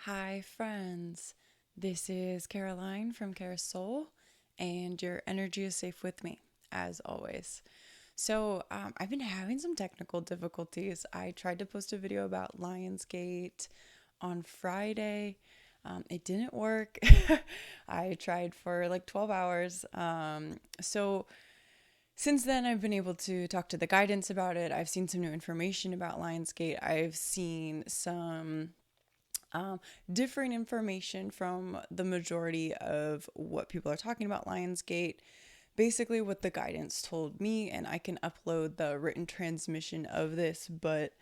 Hi, friends. This is Caroline from Carousel, and your energy is safe with me, as always. I've been having some technical difficulties. I tried to post a video about Lionsgate on Friday. It didn't work. I tried for like 12 hours. Since then, I've been able to talk to the guidance about it. I've seen some new information about Lionsgate. I've seen some um, different information from the majority of what people are talking about Lionsgate. Basically, what the guidance told me, and I can upload the written transmission of this, but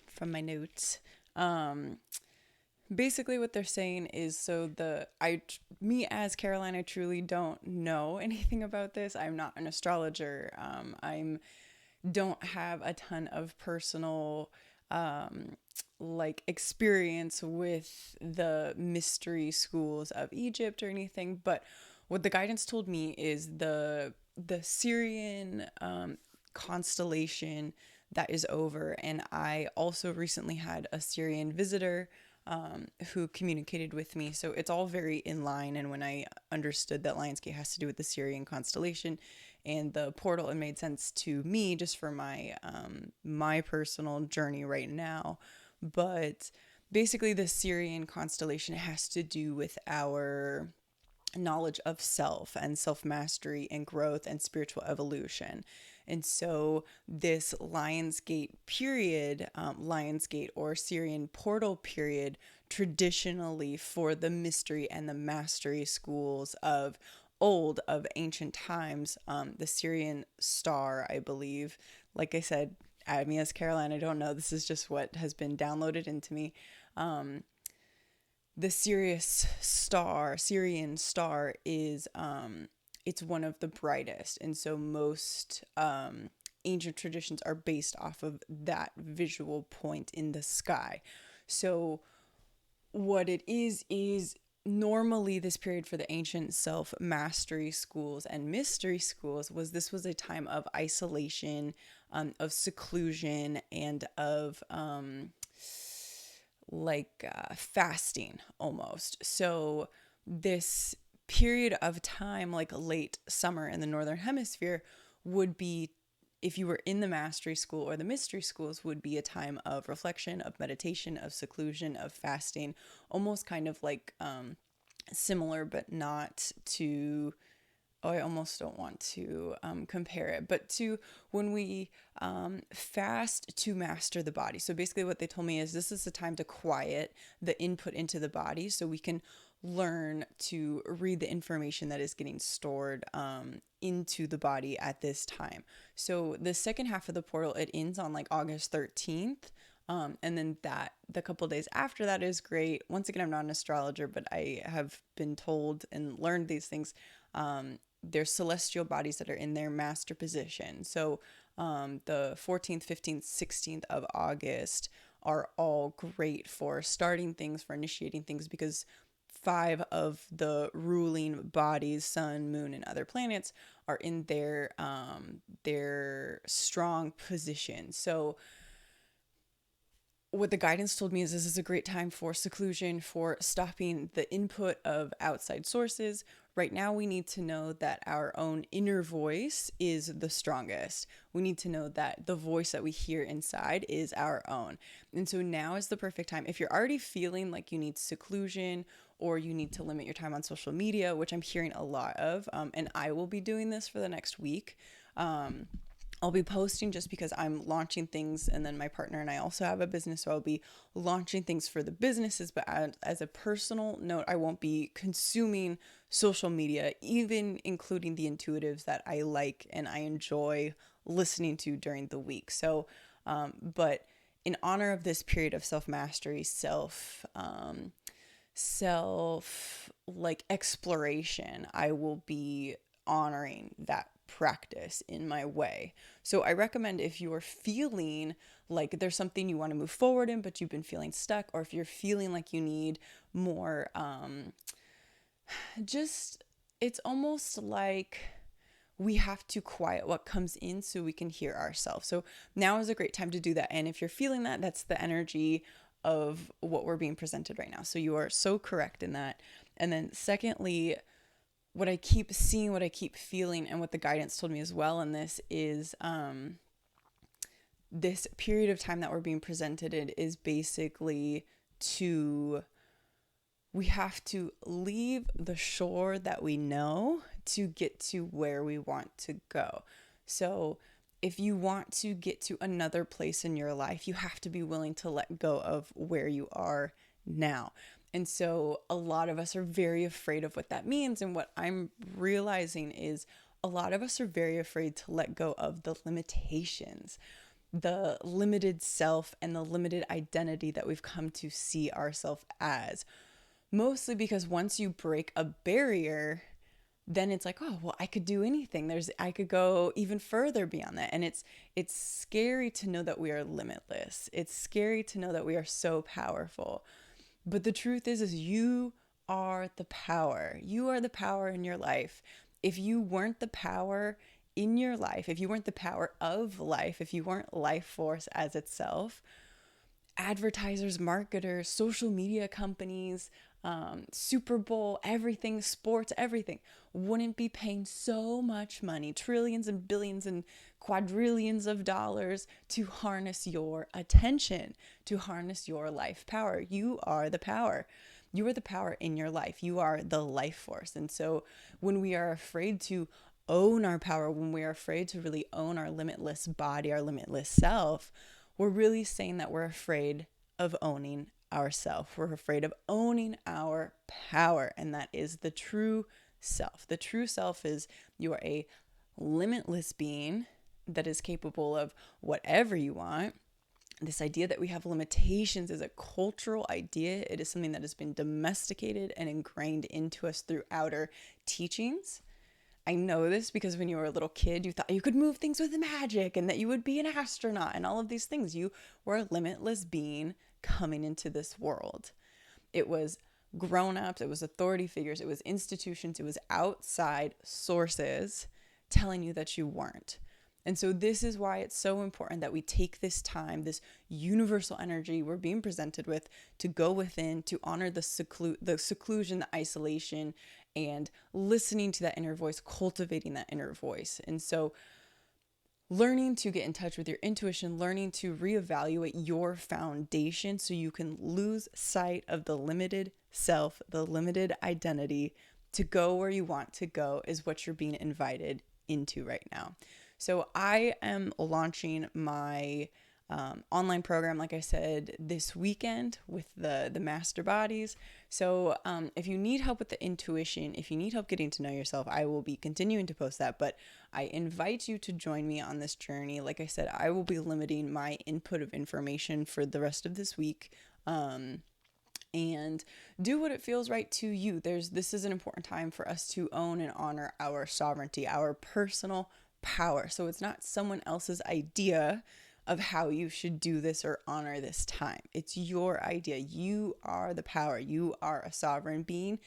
from my notes. Um, Basically, what they're saying is me as Caroline, I truly don't know anything about this. I'm not an astrologer. I'm don't have a ton of personal experience with the mystery schools of Egypt or anything, but what the guidance told me is the Sirian constellation that is over, and I also recently had a Sirian visitor who communicated with me. So it's all very in line. And when I understood that Lionsgate has to do with the Sirian constellation and the portal, it made sense to me just for my personal journey right now. But basically, the Sirian constellation has to do with our knowledge of self and self mastery and growth and spiritual evolution. And so, this Lionsgate period, Lionsgate or Sirian portal period, traditionally for the mystery and the mastery schools of of ancient times, the Sirian star, I believe, like I said, add me as Caroline, I don't know. This is just what has been downloaded into me. Um, the Sirian star is it's one of the brightest, and so most ancient traditions are based off of that visual point in the sky. So what it is normally this period for the ancient self mastery schools and mystery schools was a time of isolation, of seclusion, and of fasting almost. So this period of time, like late summer in the northern hemisphere, would be, if you were in the mastery school or the mystery schools, would be a time of reflection, of meditation, of seclusion, of fasting, almost kind of like similar, but not to, oh, I almost don't want to compare it, but to when we fast to master the body. So basically, what they told me is this is the time to quiet the input into the body so we can learn to read the information that is getting stored into the body at this time. So the second half of the portal, it ends on like August 13th. And then the couple days after that is great. Once again, I'm not an astrologer, but I have been told and learned these things. There's celestial bodies that are in their master position. So the 14th, 15th, 16th of August are all great for starting things, for initiating things, because five of the ruling bodies, sun, moon, and other planets, are in their strong position. So what the guidance told me is this is a great time for seclusion, for stopping the input of outside sources. Right now, we need to know that our own inner voice is the strongest. We need to know that the voice that we hear inside is our own. And so now is the perfect time. If you're already feeling like you need seclusion or you need to limit your time on social media, which I'm hearing a lot of, and I will be doing this for the next week. I'll be posting just because I'm launching things, and then my partner and I also have a business, so I'll be launching things for the businesses. But as a personal note, I won't be consuming social media, even including the intuitives that I like and I enjoy listening to during the week. But in honor of this period of self mastery, self like exploration, I will be honoring that practice in my way. So I recommend, if you're feeling like there's something you want to move forward in, but you've been feeling stuck, or if you're feeling like you need more, just, it's almost like we have to quiet what comes in so we can hear ourselves. So now is a great time to do that. And if you're feeling that, that's the energy of what we're being presented right now. So you are so correct in that. And then secondly, what I keep seeing, what I keep feeling, and what the guidance told me as well in this is this period of time that we're being presented in is basically we have to leave the shore that we know to get to where we want to go. So if you want to get to another place in your life, you have to be willing to let go of where you are now. And so a lot of us are very afraid of what that means. And what I'm realizing is a lot of us are very afraid to let go of the limitations, the limited self and the limited identity that we've come to see ourselves as. Mostly because once you break a barrier, then it's like, oh, well, I could do anything. I could go even further beyond that. And it's scary to know that we are limitless. It's scary to know that we are so powerful. But the truth is you are the power. You are the power in your life. If you weren't the power in your life, if you weren't the power of life, if you weren't life force as itself, advertisers, marketers, social media companies, Super Bowl, everything, sports, everything wouldn't be paying so much money, trillions and billions and quadrillions of dollars to harness your attention, to harness your life power. You are the power. You are the power in your life. You are the life force. And so when we are afraid to own our power, when we are afraid to really own our limitless body, our limitless self, we're really saying that we're afraid of owning ourselves. We're afraid of owning our power. And that is the true self. The true self is you are a limitless being that is capable of whatever you want. This idea that we have limitations is a cultural idea. It is something that has been domesticated and ingrained into us throughout our teachings. I know this because when you were a little kid, you thought you could move things with magic and that you would be an astronaut and all of these things. You were a limitless being coming into this world. It was grown-ups, it was authority figures, it was institutions, it was outside sources telling you that you weren't. And so this is why it's so important that we take this time, this universal energy we're being presented with, to go within, to honor the seclusion, the isolation, and listening to that inner voice, cultivating that inner voice. And so learning to get in touch with your intuition, learning to reevaluate your foundation so you can lose sight of the limited self, the limited identity, to go where you want to go is what you're being invited into right now. So I am launching my online program, like I said, this weekend with the master bodies. So if you need help with the intuition, if you need help getting to know yourself, I will be continuing to post that. But I invite you to join me on this journey. Like I said, I will be limiting my input of information for the rest of this week. And do what it feels right to you. This is an important time for us to own and honor our sovereignty, our personal power. So it's not someone else's idea of how you should do this or honor this time. It's your idea. You are the power. You are a sovereign being,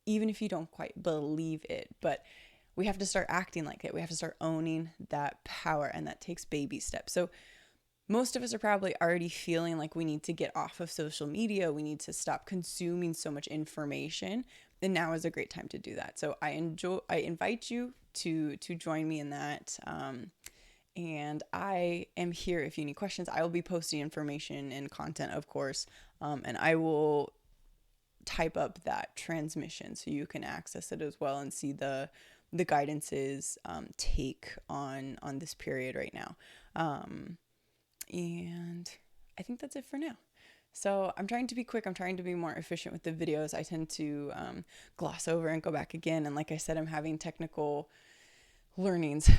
even if you don't quite believe it. But we have to start acting like it. We have to start owning that power, and that takes baby steps. So most of us are probably already feeling like we need to get off of social media. We need to stop consuming so much information. And now is a great time to do that. So I invite you to join me in that. And I am here if you need questions. I will be posting information and content, of course. And I will type up that transmission so you can access it as well and see the guidance's take on this period right now. And I think that's it for now. So I'm trying to be quick. I'm trying to be more efficient with the videos. I tend to gloss over and go back again. And like I said, I'm having technical lessons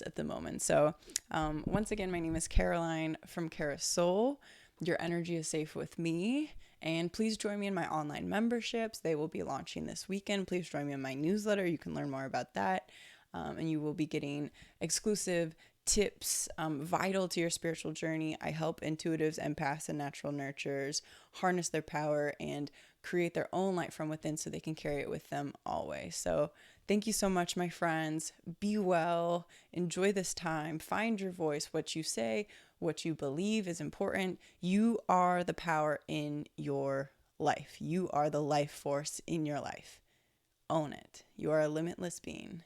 at the moment. So once again, my name is Caroline from Cara Soul. Your energy is safe with me. And please join me in my online memberships. They will be launching this weekend. Please join me in my newsletter. You can learn more about that. And you will be getting exclusive tips vital to your spiritual journey. I help intuitives, empaths, and natural nurturers harness their power and create their own light from within so they can carry it with them always. So Thank you so much, my friends. Be well. Enjoy this time. Find your voice. What you say, what you believe is important. You are the power in your life. You are the life force in your life. Own it. You are a limitless being.